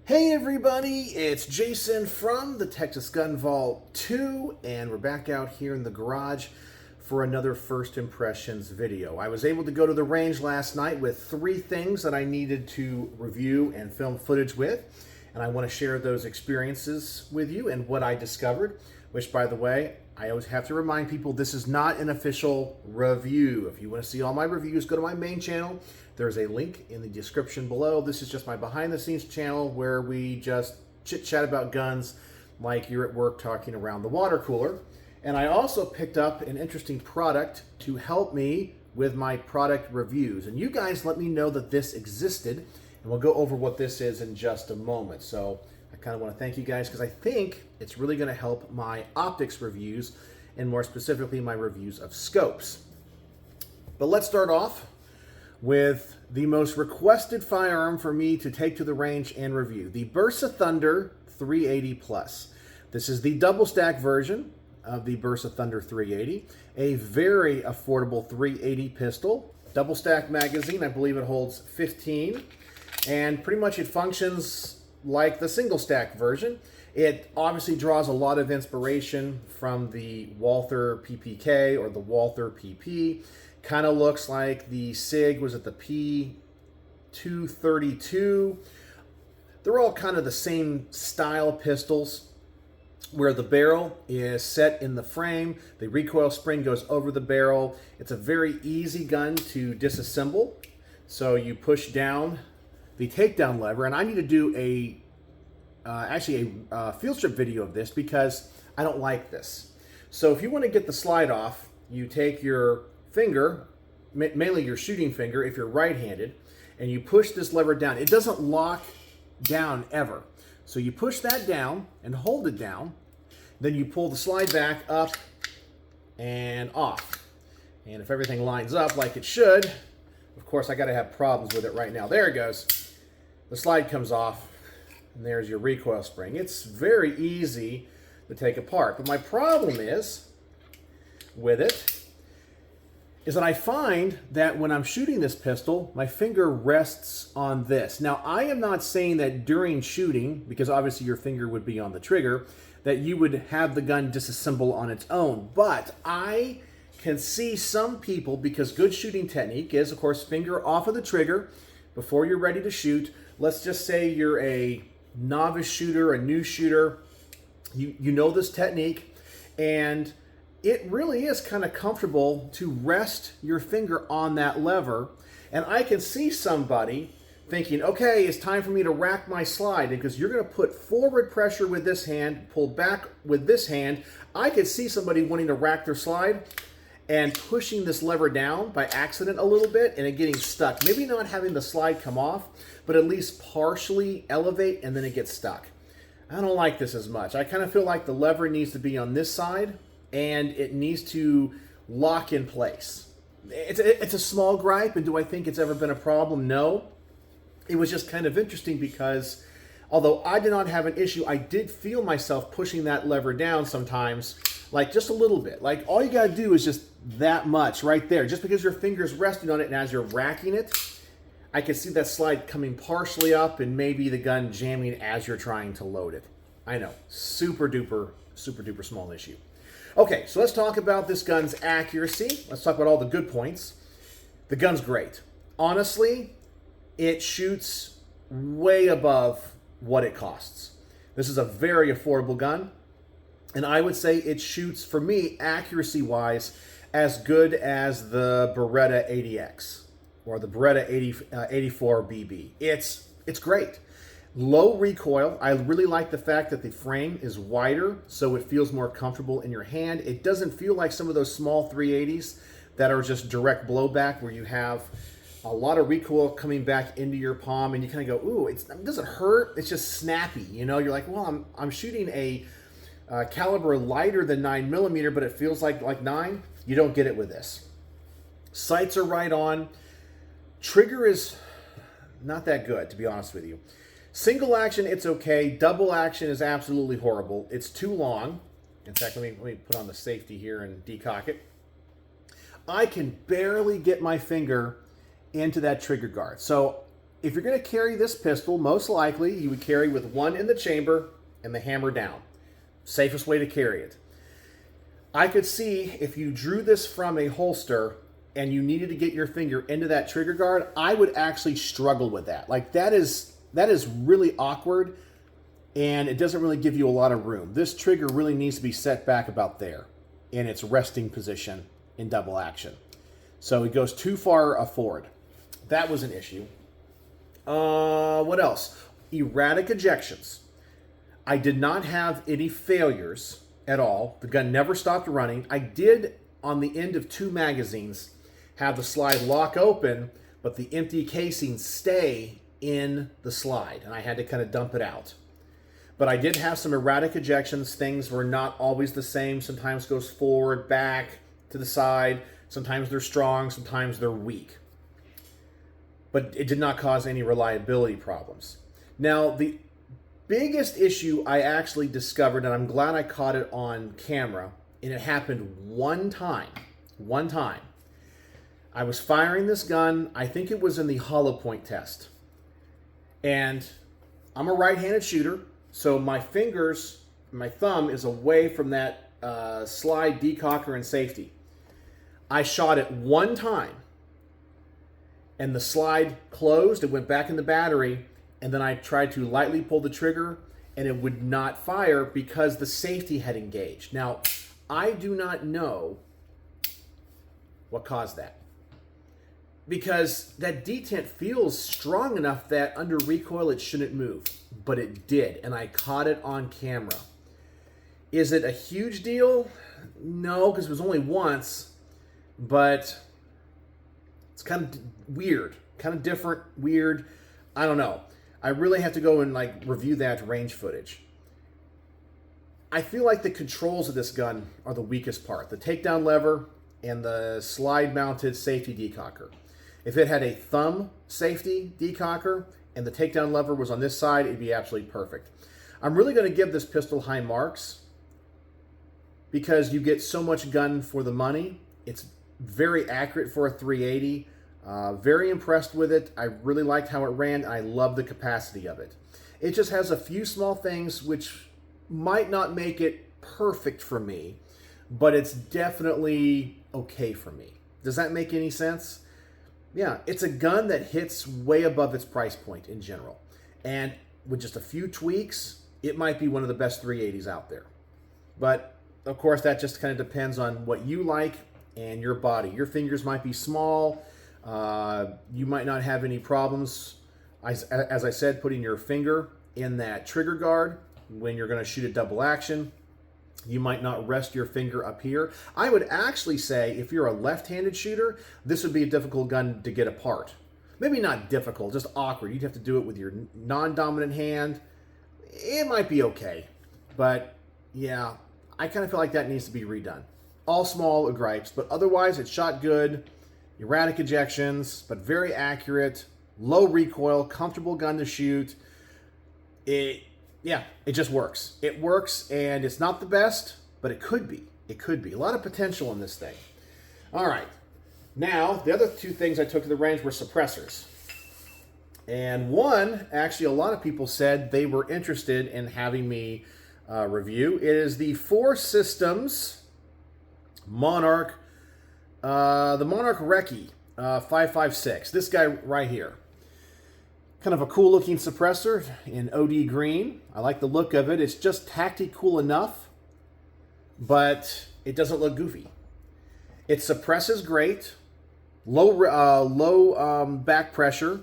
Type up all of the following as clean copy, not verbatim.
Hey everybody, it's Jason from the Texas Gun Vault 2, and we're back out here in the garage for another First Impressions video. I was able to go to the range last night with 3 things that I needed to review and film footage with, and I want to share those experiences with you and what I discovered, which, by the way, I always have to remind people this is not an official review. If you want to see all my reviews, go to my main channel. There's a link in the description below. This is just my behind the scenes channel where we just chit chat about guns like you're at work talking around the water cooler. And I also picked up an interesting product to help me with my product reviews. And you guys let me know that this existed, and we'll go over what this is in just a moment. So I kind of want to thank you guys because I think it's really going to help my optics reviews, and more specifically my reviews of scopes. But let's start off with the most requested firearm for me to take to the range and review, the Bersa Thunder 380 Plus. This is the double stack version of the Bersa Thunder 380, a very affordable 380 pistol, double stack magazine. I believe it holds 15, and pretty much it functions like the single stack version. It obviously draws a lot of inspiration from the Walther PPK or the Walther PP. Kind of looks like the SIG, was it the P232? They're all kind of the same style pistols, where the barrel is set in the frame, the recoil spring goes over the barrel. It's a very easy gun to disassemble. So you push down the takedown lever, and I need to do a field strip video of this because I don't like this. So if you want to get the slide off, you take your finger, mainly your shooting finger if you're right-handed, and you push this lever down. It doesn't lock down ever. So you push that down and hold it down, then you pull the slide back up and off. And if everything lines up like it should, of course I gotta have problems with it right now. There it goes. The slide comes off, and there's your recoil spring. It's very easy to take apart. But my problem is with it is that I find that when I'm shooting this pistol, my finger rests on this. Now, I am not saying that during shooting, because obviously your finger would be on the trigger, that you would have the gun disassemble on its own. But I can see some people, because good shooting technique is, of course, finger off of the trigger before you're ready to shoot. Let's just say you're a novice shooter, a new shooter. You know this technique, and it really is kind of comfortable to rest your finger on that lever. And I can see somebody thinking, okay, it's time for me to rack my slide, because you're going to put forward pressure with this hand, pull back with this hand. I could see somebody wanting to rack their slide and pushing this lever down by accident a little bit and it getting stuck. Maybe not having the slide come off, but at least partially elevate and then it gets stuck. I don't like this as much. I kind of feel like the lever needs to be on this side and it needs to lock in place. It's a small gripe, and do I think it's ever been a problem? No. It was just kind of interesting because although I did not have an issue, I did feel myself pushing that lever down sometimes, like just a little bit. Like all you gotta do is just that much right there. Just because your finger's resting on it, and as you're racking it, I can see that slide coming partially up and maybe the gun jamming as you're trying to load it. I know, super duper small issue. Okay, so let's talk about this gun's accuracy. Let's talk about all the good points. The gun's great. Honestly, it shoots way above what it costs. This is a very affordable gun, and I would say it shoots, for me, accuracy-wise, as good as the Beretta 80X or the Beretta 84 BB. It's great. Low recoil. I really like the fact that the frame is wider, so it feels more comfortable in your hand. It doesn't feel like some of those small 380s that are just direct blowback, where you have a lot of recoil coming back into your palm and you kind of go, ooh, it doesn't hurt. It's just snappy. You know, you're like, well, I'm shooting a caliber lighter than 9mm, but it feels like 9. You don't get it with this. Sights are right on. Trigger is not that good, to be honest with you. Single action, it's okay. Double action is absolutely horrible. It's too long. In fact, let me put on the safety here and decock it. I can barely get my finger into that trigger guard. So if you're going to carry this pistol, most likely you would carry with one in the chamber and the hammer down. Safest way to carry it. I could see if you drew this from a holster and you needed to get your finger into that trigger guard, I would actually struggle with that. Like that is really awkward, and it doesn't really give you a lot of room. This trigger really needs to be set back about there in its resting position in double action. So it goes too far forward. That was an issue. What else? Erratic ejections. I did not have any failures at all. The gun never stopped running. I did, on the end of 2 magazines, have the slide lock open, but the empty casing stay in the slide, and I had to kind of dump it out. But I did have some erratic ejections. Things were not always the same. Sometimes it goes forward, back, to the side. Sometimes they're strong, sometimes they're weak. But it did not cause any reliability problems. Now, the biggest issue I actually discovered, and I'm glad I caught it on camera, and it happened one time. I was firing this gun, I think it was in the hollow point test. And I'm a right-handed shooter, so my fingers, my thumb is away from that slide decocker and safety. I shot it one time, and the slide closed, it went back in the battery, and then I tried to lightly pull the trigger, and it would not fire because the safety had engaged. Now, I do not know what caused that, because that detent feels strong enough that under recoil it shouldn't move, but it did, and I caught it on camera. Is it a huge deal? No, because it was only once, but it's kind of weird, kind of different, weird. I don't know. I really have to go and like review that range footage. I feel like the controls of this gun are the weakest part. The takedown lever and the slide mounted safety decocker. If it had a thumb safety decocker and the takedown lever was on this side, it'd be absolutely perfect. I'm really going to give this pistol high marks because you get so much gun for the money. It's very accurate for a 380. Very impressed with it. I really liked how it ran. I love the capacity of it. It just has a few small things which might not make it perfect for me, but it's definitely okay for me. Does that make any sense? Yeah, it's a gun that hits way above its price point in general. And with just a few tweaks, it might be one of the best 380s out there. But, of course, that just kind of depends on what you like and your body. Your fingers might be small. You might not have any problems, as I said, putting your finger in that trigger guard when you're going to shoot a double action. You might not rest your finger up here. I would actually say if you're a left-handed shooter, this would be a difficult gun to get apart. Maybe not difficult, just awkward. You'd have to do it with your non-dominant hand. It might be okay, but yeah, I kind of feel like that needs to be redone. All small gripes, but otherwise it shot good. Erratic ejections, but very accurate, low recoil, comfortable gun to shoot. It just works. It works, and it's not the best, but it could be. It could be. A lot of potential in this thing. All right. Now, the other 2 things I took to the range were suppressors. And one, actually, a lot of people said they were interested in having me review. It is the 4 Systems Monarch, the Monarch Recce 556. This guy right here. Kind of a cool looking suppressor in OD green. I like the look of it. It's just tactical enough, but it doesn't look goofy. It suppresses great. Low back pressure,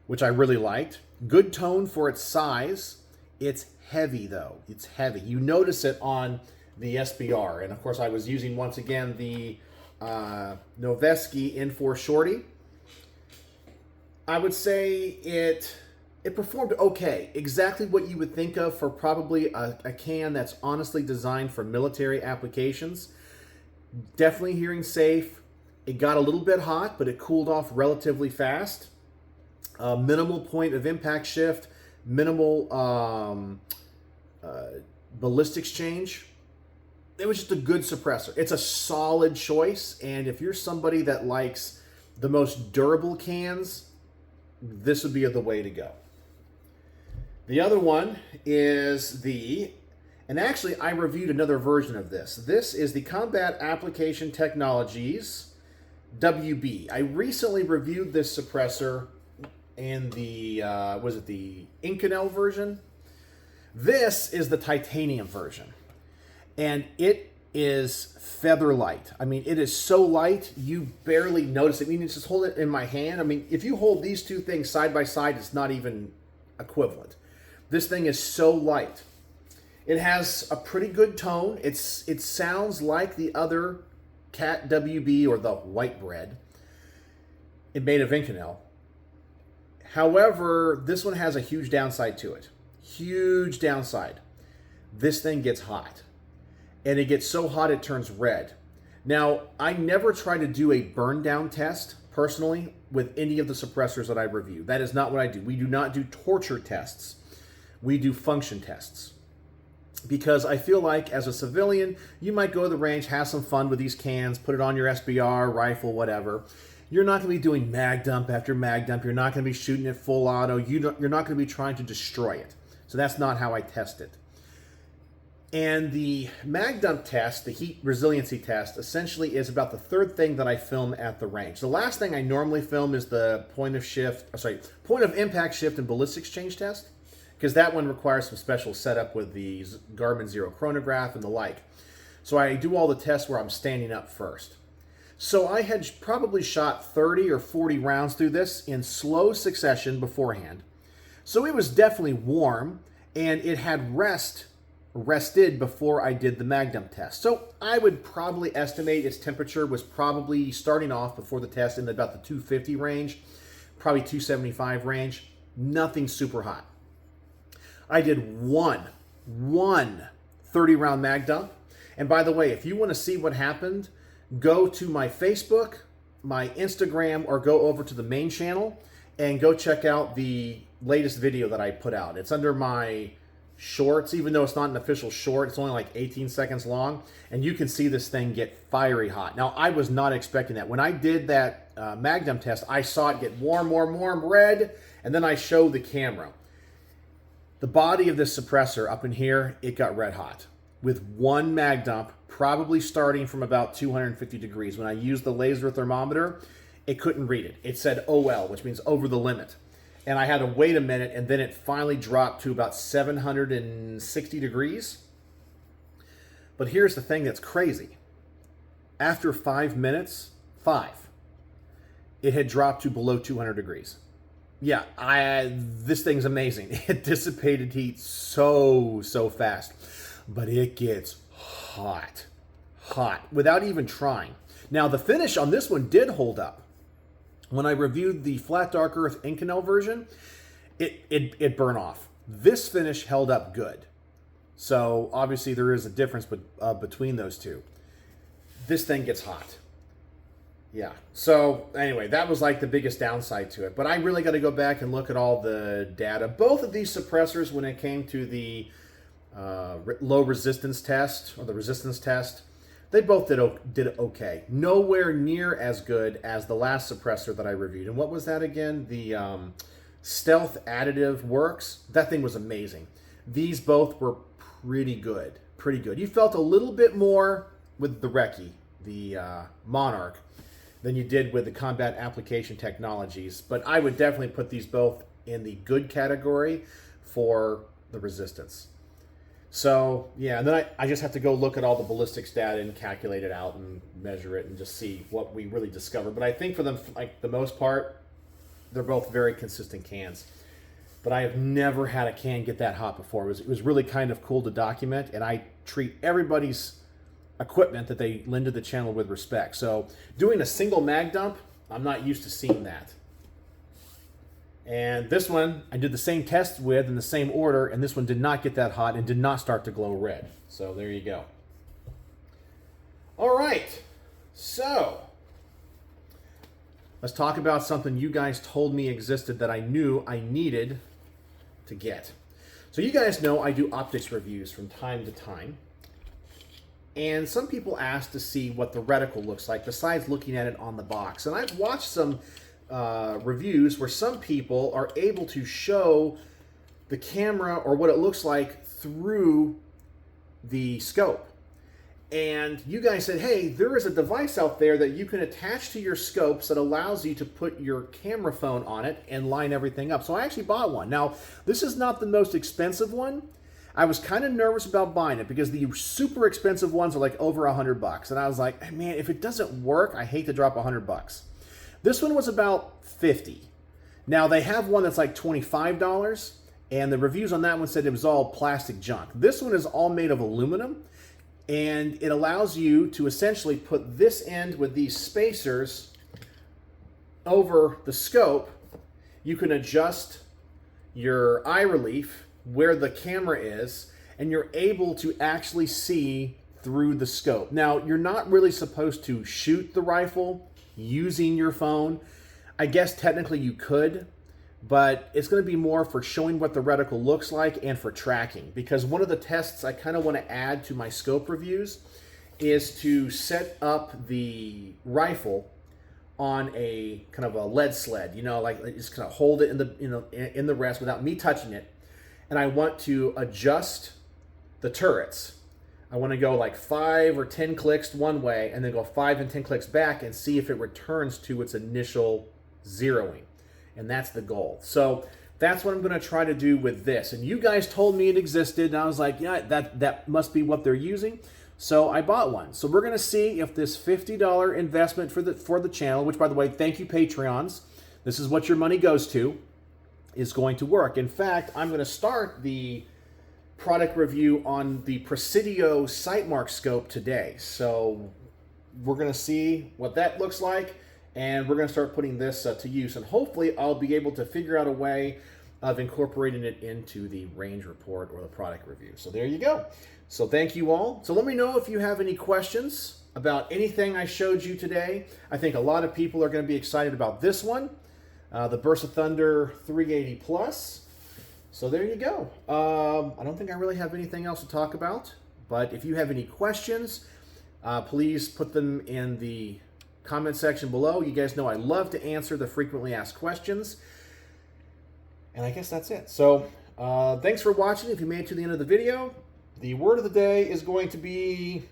which I really liked. Good tone for its size. It's heavy though. It's heavy. You notice it on the SBR. And of course I was using once again the Noveske N4 Shorty. I would say it performed okay. Exactly what you would think of for probably a can that's honestly designed for military applications. Definitely hearing safe. It got a little bit hot, but it cooled off relatively fast. Minimal point of impact shift. Minimal ballistics change. It was just a good suppressor. It's a solid choice, and if you're somebody that likes the most durable cans, this would be the way to go. The other one is and actually I reviewed another version of this. This is the Combat Application Technologies WB. I recently reviewed this suppressor in the, was it the Inconel version? This is the titanium version. And it is feather light. I mean, it is so light, you barely notice it. I mean, you just hold it in my hand. I mean, if you hold these two things side by side, it's not even equivalent. This thing is so light. It has a pretty good tone. It sounds like the other Cat WB or the white bread. It made of Inconel. However, this one has a huge downside to it. Huge downside. This thing gets hot. And it gets so hot it turns red. Now, I never try to do a burn down test, personally, with any of the suppressors that I review. That is not what I do. We do not do torture tests. We do function tests. Because I feel like, as a civilian, you might go to the range, have some fun with these cans, put it on your SBR, rifle, whatever. You're not going to be doing mag dump after mag dump. You're not going to be shooting it full auto. You're not going to be trying to destroy it. So that's not how I test it. And the mag dump test, the heat resiliency test, essentially is about the third thing that I film at the range. The last thing I normally film is the point of impact shift and ballistics change test, because that one requires some special setup with the Garmin Zero chronograph and the like. So I do all the tests where I'm standing up first. So I had probably shot 30 or 40 rounds through this in slow succession beforehand. So it was definitely warm, and it had rested before I did the mag dump test. So I would probably estimate its temperature was probably starting off before the test in about the 250 range, probably 275 range, nothing super hot. I did one 30-round mag dump. And by the way, if you want to see what happened, go to my Facebook, my Instagram, or go over to the main channel and go check out the latest video that I put out. It's under my shorts, even though it's not an official short. It's only like 18 seconds long, and you can see this thing get fiery hot. Now, I was not expecting that. When I did that mag dump test, I saw it get warm, red, and then I showed the camera. The body of this suppressor up in here, it got red hot with one mag dump, probably starting from about 250 degrees. When I used the laser thermometer, it couldn't read it. It said OL, which means over the limit. And I had to wait a minute, and then it finally dropped to about 760 degrees. But here's the thing that's crazy. After 5 minutes, it had dropped to below 200 degrees. Yeah, this thing's amazing. It dissipated heat so fast. But it gets hot, without even trying. Now, the finish on this one did hold up. When I reviewed the Flat Dark Earth Inconel version, it burned off. This finish held up good. So, obviously, there is a difference between those two. This thing gets hot. Yeah. So, anyway, that was like the biggest downside to it. But I really got to go back and look at all the data. Both of these suppressors, when it came to the low resistance test, or the resistance test, they both did okay. Nowhere near as good as the last suppressor that I reviewed. And what was that again? The Stealth Additive Works. That thing was amazing. These both were pretty good. You felt a little bit more with the Recce, the Monarch, than you did with the Combat Application Technologies. But I would definitely put these both in the good category for the resistance. So, yeah, and then I just have to go look at all the ballistics data and calculate it out and measure it and just see what we really discovered. But I think for them, like the most part, they're both very consistent cans. But I have never had a can get that hot before. It was really kind of cool to document, and I treat everybody's equipment that they lend to the channel with respect. So doing a single mag dump, I'm not used to seeing that. And this one, I did the same test with in the same order, and this one did not get that hot and did not start to glow red. So there you go. All right, so let's talk about something you guys told me existed that I knew I needed to get. So you guys know I do optics reviews from time to time. And some people ask to see what the reticle looks like besides looking at it on the box. And I've watched some reviews where some people are able to show the camera or what it looks like through the scope. And you guys said, hey, there is a device out there that you can attach to your scopes that allows you to put your camera phone on it and line everything up. So I actually bought one. Now, this is not the most expensive one. I was kind of nervous about buying it because the super expensive ones are like over $100. And I was like, man, if it doesn't work, I hate to drop $100. This one was about $50. Now, they have one that's like $25, and the reviews on that one said it was all plastic junk. This one is all made of aluminum. And it allows you to essentially put this end with these spacers over the scope. You can adjust your eye relief where the camera is, and you're able to actually see through the scope. Now, you're not really supposed to shoot the rifle using your phone. I guess technically you could, but it's going to be more for showing what the reticle looks like and for tracking. Because one of the tests I kind of want to add to my scope reviews is to set up the rifle on a kind of a lead sled, you know, like just kind of hold it in the, you know, in the rest without me touching it. And I want to adjust the turrets. I want to go like 5 or 10 clicks one way and then go 5 and 10 clicks back and see if it returns to its initial zeroing. And that's the goal. So that's what I'm going to try to do with this. And you guys told me it existed, and I was like, yeah, that must be what they're using. So I bought one. So we're going to see if this $50 investment for the channel, which, by the way, thank you, Patreons. This is what your money goes to, is going to work. In fact, I'm going to start the product review on the Presidio Sightmark scope today. So we're going to see what that looks like. And we're going to start putting this to use. And hopefully I'll be able to figure out a way of incorporating it into the range report or the product review. So there you go. So thank you all. So let me know if you have any questions about anything I showed you today. I think a lot of people are going to be excited about this one, the Bersa Thunder 380 Plus. So there you go. I don't think I really have anything else to talk about. But if you have any questions, please put them in the comment section below. You guys know I love to answer the frequently asked questions. And I guess that's it. So thanks for watching. If you made it to the end of the video, the word of the day is going to be,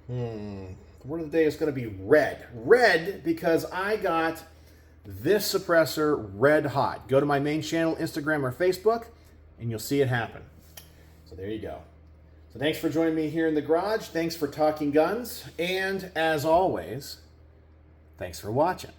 the word of the day is going to be red. Red because I got this suppressor red hot. Go to my main channel, Instagram or Facebook, and you'll see it happen. So there you go. So thanks for joining me here in the garage. Thanks for talking guns. And as always, thanks for watching.